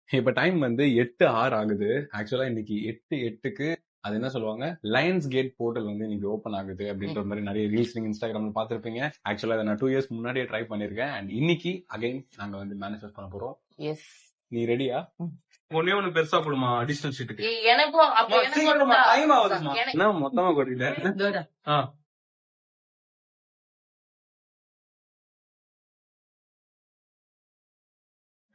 இப்ப டைம் வந்து 8:06 ஆகுது. ஆக்சுவலா இன்னைக்கு 8:08க்கு அது என்ன சொல்லுவாங்க, லயன்ஸ் கேட் போர்ட்டல் வந்து இன்னைக்கு ஓபன் ஆகுது அப்படின்ற மாதிரி நிறைய ரீல்ஸ் நீங்க இன்ஸ்டாகிராம்ல பாத்திருப்பீங்க. ஆக்சுவலா அதை நான் 2 இயர்ஸ் முன்னாடியே ட்ரை பண்ணிருக்கேன். அண்ட் இன்னைக்கு அகைன் நாங்க வந்து மேனிஃபெஸ்ட் பண்ண போறோம். எஸ் நீ ரெடியா? ஒன்னே ஒண்ணு பெருசா போடுமா அடிஷனல் ஷீட்டுக்கு. எனக்கும் அப்ப எனக்கு டைம் ஆகுதுமா. என்ன மொத்தமா கொட்டிட்ட? ஆ.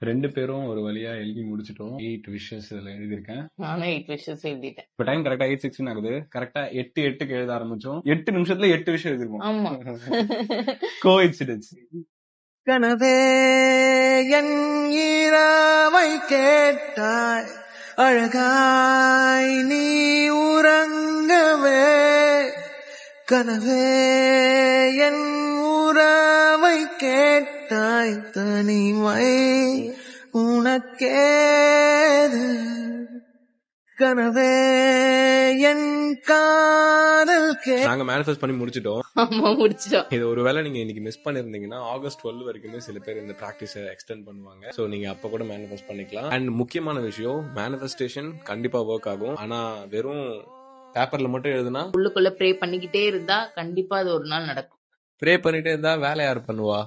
2 பேரும் ஒரு வழியா எழுதி முடிச்சிட்டோம். 8 விஷஸ் இதுல எழுதியிருக்கேன். நானும் 8 விஷஸ் எழுதிட்டேன். இப்ப டைம் கரெக்டா 8:16 ஆகுது. கரெக்டா 8:08க்கு எழுத ஆரம்பிச்சோம். 8 நிமிஷத்துல 8 விஷயம் எழுதிருக்கோம். ஆமா. கோஇன்சிடென்ஸ். கனவே என் ஈராவை கேட்டாய், அழகாய் நீ உறங்கவே. கனவே என் உறவை கேட்டாய், தனிமை உனக்கேது. கனவே என் காதல் நாங்க மேனிஃபெஸ்ட் பண்ணி முடிச்சிட்டோம். ஆமா முடிச்சிட்டோம். இது ஒருவேளை நீங்க இன்னைக்கு மிஸ் பண்ணிருந்தீங்கன்னா ஆகஸ்ட் 12 வரைக்குமே சில பேர் இந்த பிராக்டிஸ எக்ஸ்டெண்ட் பண்ணுவாங்க. சோ நீங்க அப்ப கூட மேனிஃபெஸ்ட் பண்ணிக்கலாம். அண்ட் முக்கியமான விஷயம், மேனிஃபெஸ்டேஷன் கண்டிப்பா ஒர்க் ஆகும். ஆனா வெறும் பேப்பர்ல மட்டும் எழுதுனா, உள்ளுக்குள்ள ப்ரே பண்ணிக்கிட்டே இருந்தா கண்டிப்பா அது ஒரு நாள் நடக்கும். ப்ரே பண்ணிட்டே இருந்தா வேலை யார் பண்ணுவா?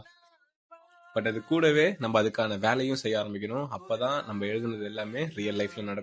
பட் அது கூடவே நம்ம அதுக்கான வேலையும் செய்ய ஆரம்பிக்கணும். அப்பதான் நம்ம எழுதுனது எல்லாமே ரியல் லைஃப்ல நடக்கும்.